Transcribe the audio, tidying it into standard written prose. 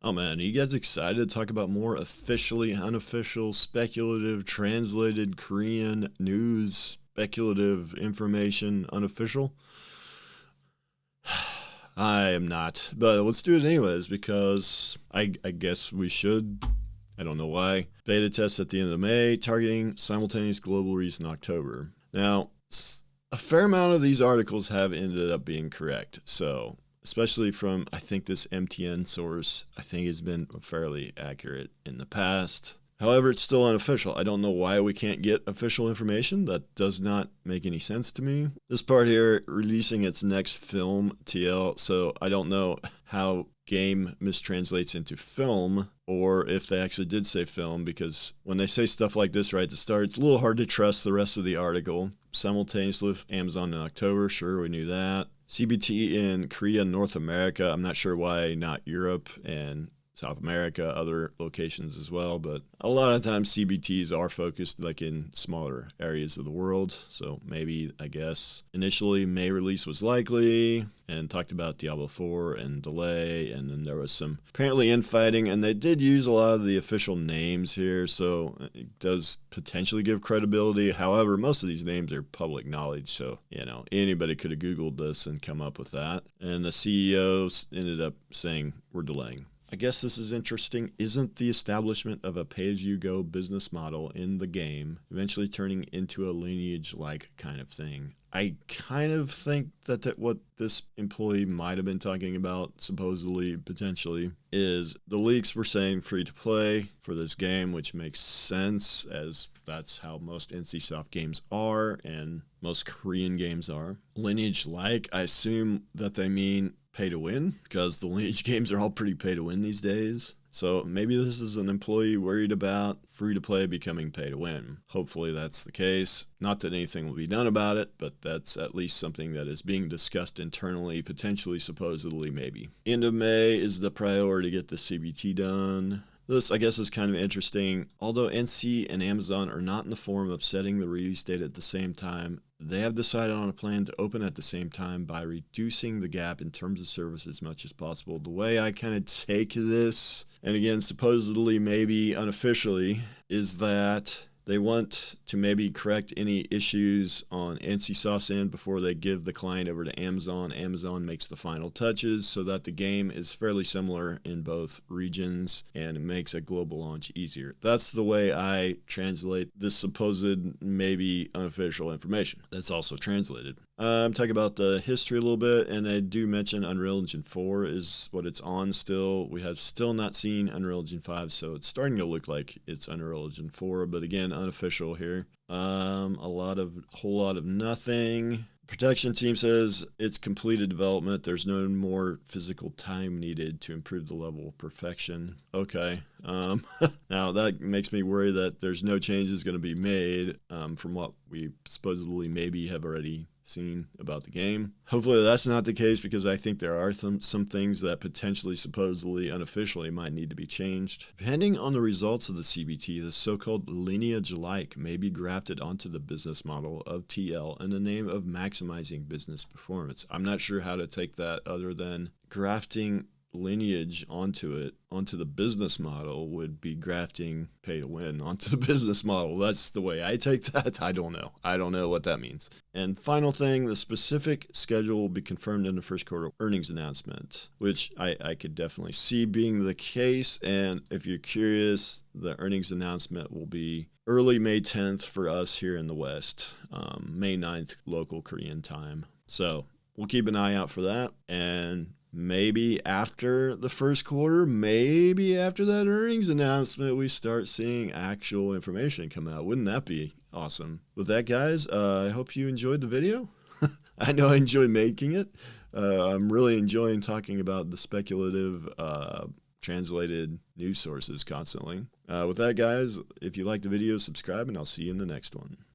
Oh man, are you guys excited to talk about more officially unofficial, speculative, translated Korean news, speculative information, unofficial? I am not, but let's do it anyways because I guess we should. I don't know why. Beta test at the end of May, targeting simultaneous global release in October. Now, a fair amount of these articles have ended up being correct, so especially from, I think, this MTN source, I think has been fairly accurate in the past. However, it's still unofficial. I don't know why we can't get official information. That does not make any sense to me. This part here, releasing its next film, TL, so I don't know how game mistranslates into film or if they actually did say film, because when they say stuff like this right at the start, it's a little hard to trust the rest of the article. Simultaneously with Amazon in October, sure, we knew that. CBT in Korea, North America. I'm not sure why not Europe and South America, other locations as well, but a lot of times CBTs are focused like in smaller areas of the world. So maybe, I guess, initially May release was likely and talked about Diablo 4 and delay, and then there was some apparently infighting, and they did use a lot of the official names here, so it does potentially give credibility. However, most of these names are public knowledge, so, anybody could have Googled this and come up with that. And the CEO ended up saying, we're delaying. I guess this is interesting. Isn't the establishment of a pay-as-you-go business model in the game eventually turning into a lineage-like kind of thing? I kind of think that what this employee might have been talking about, supposedly, potentially, is the leaks were saying free-to-play for this game, which makes sense, as that's how most NCSoft games are, and most Korean games are. Lineage-like, I assume that they mean pay to win, because the Lineage games are all pretty pay to win these days. So maybe this is an employee worried about free to play becoming pay to win. Hopefully that's the case. Not that anything will be done about it, but that's at least something that is being discussed internally, potentially, supposedly, maybe. End of May is the priority to get the CBT done. This, I guess, is kind of interesting. Although NC and Amazon are not in the form of setting the release date at the same time, they have decided on a plan to open at the same time by reducing the gap in terms of service as much as possible. The way I kind of take this, and again, supposedly, maybe unofficially, is that they want to maybe correct any issues on NCSoft's end before they give the client over to Amazon. Amazon makes the final touches so that the game is fairly similar in both regions and it makes a global launch easier. That's the way I translate this supposed maybe unofficial information. That's also translated. I'm talking about the history a little bit, and I do mention Unreal Engine 4 is what it's on still. We have still not seen Unreal Engine 5, so it's starting to look like it's Unreal Engine 4, but again, unofficial here. Whole lot of nothing. Production team says it's completed development. There's no more physical time needed to improve the level of perfection. Okay. Now that makes me worry that there's no changes going to be made from what we supposedly maybe have already seen about the game. Hopefully that's not the case, because I think there are some things that potentially, supposedly, unofficially might need to be changed. Depending on the results of the CBT, the so-called lineage-like may be grafted onto the business model of TL in the name of maximizing business performance. I'm not sure how to take that other than grafting lineage onto the business model would be grafting pay to win onto the business model. That's the way I take that. I don't know what that means. And final thing, the specific schedule will be confirmed in the first quarter earnings announcement, which I could definitely see being the case. And if you're curious, the earnings announcement will be early May 10th for us here in the West, May 9th local Korean time. So we'll keep an eye out for that. And maybe after the first quarter, maybe after that earnings announcement, we start seeing actual information come out. Wouldn't that be awesome? With that, guys, I hope you enjoyed the video. I know I enjoy making it. I'm really enjoying talking about the speculative translated news sources constantly. With that, guys, if you like the video, subscribe, and I'll see you in the next one.